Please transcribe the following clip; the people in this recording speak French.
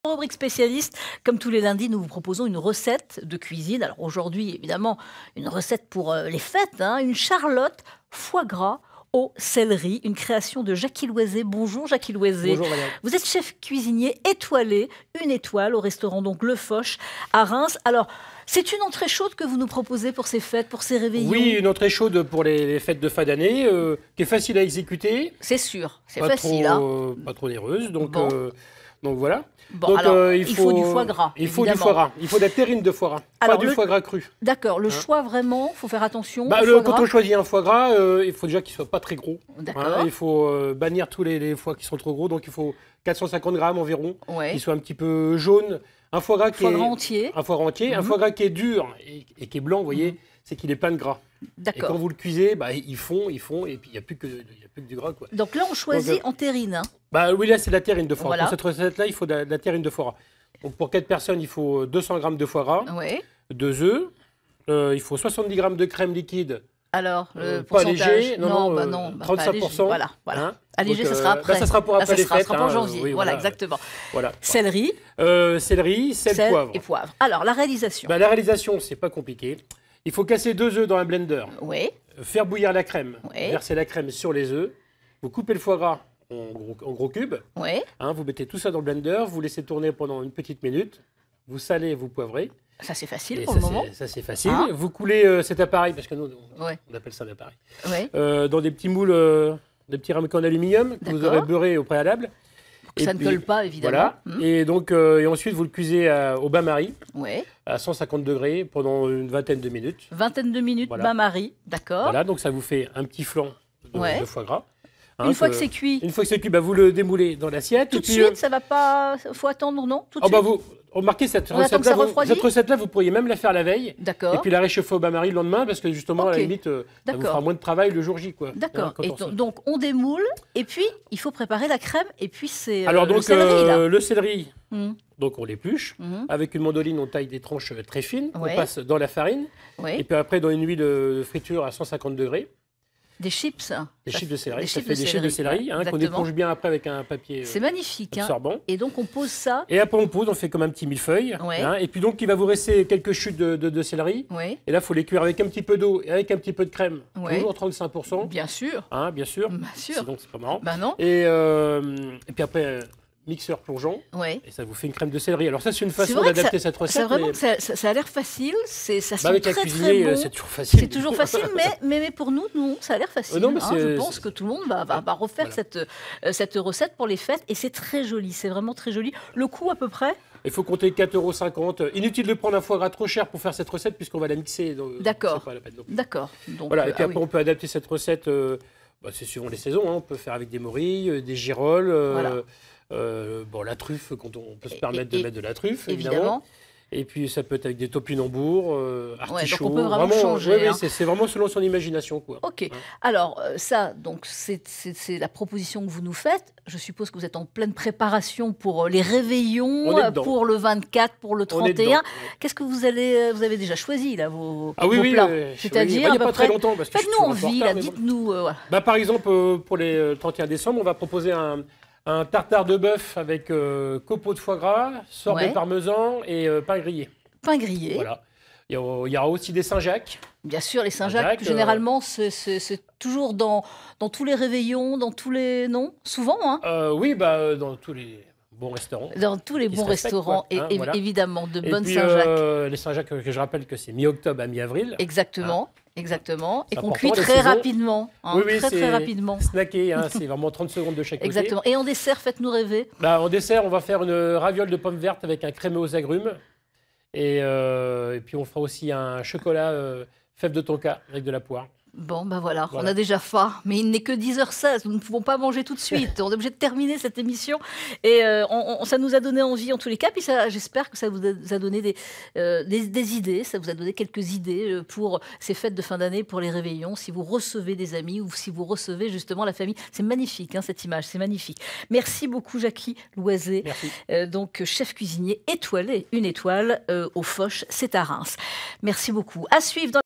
Rubrique spécialiste, comme tous les lundis, nous vous proposons une recette de cuisine. Alors aujourd'hui, évidemment, une recette pour les fêtes, hein, une charlotte foie gras au céleri, une création de Jackie Loiset. Bonjour Jackie Loiset. Bonjour Valérie. Vous êtes chef cuisinier étoilé, une étoile au restaurant donc Le Foch à Reims. Alors, c'est une entrée chaude que vous nous proposez pour ces fêtes, pour ces réveillons? Oui, une entrée chaude pour les fêtes de fin d'année, qui est facile à exécuter. C'est sûr, c'est Pas facile. Trop, pas trop onéreuse, donc, Bon. donc voilà. Bon, donc, alors, il faut du foie gras. Il faut du évidemment. foie gras. Il faut de la terrine de foie gras, Alors, pas du foie gras cru. D'accord, le choix vraiment, il faut faire attention. Bah, au foie quand gras. on choisit un foie gras, il faut déjà qu'il soit pas très gros. D'accord. Il faut bannir tous les foies qui sont trop gros, donc il faut 450 grammes environ, Ouais. qui soit un petit peu jaune. Un foie gras qui Foie est gras entier. un foie gras entier, un foie gras qui est dur et qui est blanc, vous voyez, c'est qu'il est plein de gras. Et quand D'accord. vous le cuisez, bah, ils font, et puis il n'y a plus que du gras, quoi. Donc là, on choisit Donc, en terrine. Hein. Bah oui, là c'est de la terrine de foie gras. Voilà. Pour cette recette-là, il faut de la terrine de foie gras. Donc pour 4 personnes, il faut 200 grammes de foie gras, Ouais. 2 œufs, il faut 70 grammes de crème liquide. Alors, le Pas pourcentage. léger, non, bah non, pas 35%. léger. Voilà, voilà. Hein. Allégé, Donc, ça sera après. ça sera pour Là, après ça les sera, fêtes. ça sera pour hein, janvier. oui, Voilà, exactement. Voilà. Céleri, Céleri, sel, poivre. et poivre. Alors, la réalisation. Bah, la réalisation, c'est pas compliqué. Il faut casser 2 œufs dans un blender, Oui, faire bouillir la crème, Oui. verser la crème sur les œufs, vous coupez le foie gras en gros cubes, oui. hein, vous mettez tout ça dans le blender, vous laissez tourner pendant une petite minute, vous salez, vous poivrez. Ça, c'est facile Et pour ça, le moment. ça c'est facile. Hein. Vous coulez cet appareil, parce que nous, Ouais. on appelle ça un appareil, Oui. dans des petits moules, des petits ramequins en aluminium que vous D'accord. aurez beurré au préalable. Que ça ne colle pas, évidemment. Voilà. Et donc, et ensuite, vous le cuisez au bain-marie, Oui. à 150 degrés, pendant une vingtaine de minutes. Vingtaine de minutes, Voilà. bain-marie. D'accord. Voilà, donc ça vous fait un petit flanc Ouais. de foie gras. Une fois que c'est cuit, Une fois que c'est cuit, bah, vous le démoulez dans l'assiette. tout et de puis, suite, ça va pas. Faut attendre, non? Tout de oh, bah, suite. vous remarquez cette On attend que ça refroidisse. recette-là, vous pourriez même la faire la veille. D'accord. Et puis la réchauffer au bain-marie le lendemain, parce que justement, à la Ok. limite, ça vous D'accord. fera moins de travail le jour J, quoi. D'accord. Hein, quand Et on se- donc, on démoule, et puis, il faut préparer la crème, et puis c'est Alors le donc, céleri, là. le céleri, Mhm. donc on l'épluche. Mhm. Avec une mandoline, on taille des tranches très fines. Ouais. On passe dans la farine. Oui. Et puis après, dans une huile de friture à 150 degrés. Des chips. Des Ça chips de fait- céleri. des Ça chips fait de des chips de céleri, céleri, hein, qu'on exactement. éponge bien après avec un papier C'est magnifique. Hein. absorbant. Et donc, on pose ça. Et après, on pose, on fait comme un petit millefeuille. Ouais. Hein, et puis donc, il va vous rester quelques chutes de céleri. Oui, Et là, il faut les cuire avec un petit peu d'eau et avec un petit peu de crème. Ouais. Toujours 35%. bien sûr. Hein, bien sûr. Bien sûr. Sinon, c'est pas marrant. Ben non. Et puis après, mixeur plongeant. Oui. Et ça vous fait une crème de céleri. Alors ça, c'est une C'est façon vrai que d'adapter cette C'est recette. vraiment mais- que ça a l'air facile. Ça sent bah, avec très un très cuisinier, bon. c'est toujours facile. C'est toujours facile, mais pour nous, ça a l'air facile. Non, mais hein. c'est- Je pense que tout le monde va refaire Voilà. cette recette pour les fêtes. Et c'est très joli, c'est vraiment très joli. Le coût à peu près? Il faut compter 4,50 €. Inutile de prendre un foie gras trop cher pour faire cette recette puisqu'on va la mixer. Donc, D'accord. c'est pas la peine. Donc, D'accord. Donc, voilà. Et puis ah après, oui. on peut adapter cette recette. Bah, c'est suivant les saisons. Hein. On peut faire avec des morilles, des girolles. Voilà. Bon, la truffe, quand on peut se Et- permettre de mettre de la truffe, Évidemment. évidemment. Et puis ça peut être avec des topinambours, artichauts. donc on peut vraiment changer, Oui, hein. c'est vraiment selon son imagination, quoi. Ok. Hein. Alors, ça, donc, c'est la proposition que vous nous faites. Je suppose que vous êtes en pleine préparation pour les réveillons, On est dedans. pour le 24, pour le On est dedans, 31. ouais. Qu'est-ce que vous avez déjà choisi, là, vos Ah oui, vos oui. plats? Oui, C'est-à-dire, il n'y à a peu pas très près. longtemps. Parce que je suis Faites-nous toujours un peu envie, en là, retard, mais bon. dites-nous. Voilà. Bah, par exemple, pour le 31 décembre, on va proposer un tartare de bœuf avec copeaux de foie gras, sorbet Ouais. parmesan et pain grillé. Pain grillé. Voilà. Il y aura aussi des Saint-Jacques. Bien sûr, les Saint-Jacques, Saint-Jacques, généralement, c'est toujours dans tous les réveillons, dans tous les... Non, souvent, hein. Oui, bah, dans tous les bons restaurants. Dans tous les Qui bons se respectent, restaurants, quoi, hein, et voilà. évidemment, de Et bonnes puis, Saint-Jacques. les Saint-Jacques, que je rappelle que c'est mi-octobre à mi-avril. Exactement, exactement. Et C'est qu'on important, cuit les très saisons. rapidement. Hein, Oui, oui, très, c'est très rapidement. snacké, hein, c'est vraiment 30 secondes de chaque côté. Exactement. Et en dessert, faites-nous rêver. Bah, en dessert, on va faire une raviole de pommes vertes avec un crémeux aux agrumes. Et puis, on fera aussi un chocolat fève de tonka avec de la poire. Bon, ben voilà, on Voilà. a déjà faim, mais il n'est que 10h16, nous ne pouvons pas manger tout de suite, on est obligé de terminer cette émission, et ça nous a donné envie en tous les cas, puis j'espère que ça vous a donné des idées, ça vous a donné quelques idées pour ces fêtes de fin d'année, pour les réveillons, si vous recevez des amis ou si vous recevez justement la famille. C'est magnifique, hein, cette image, c'est magnifique. Merci beaucoup Jackie Loiset, Merci. donc chef cuisinier étoilé, une étoile au Foch, c'est à Reims. Merci beaucoup. À suivre dans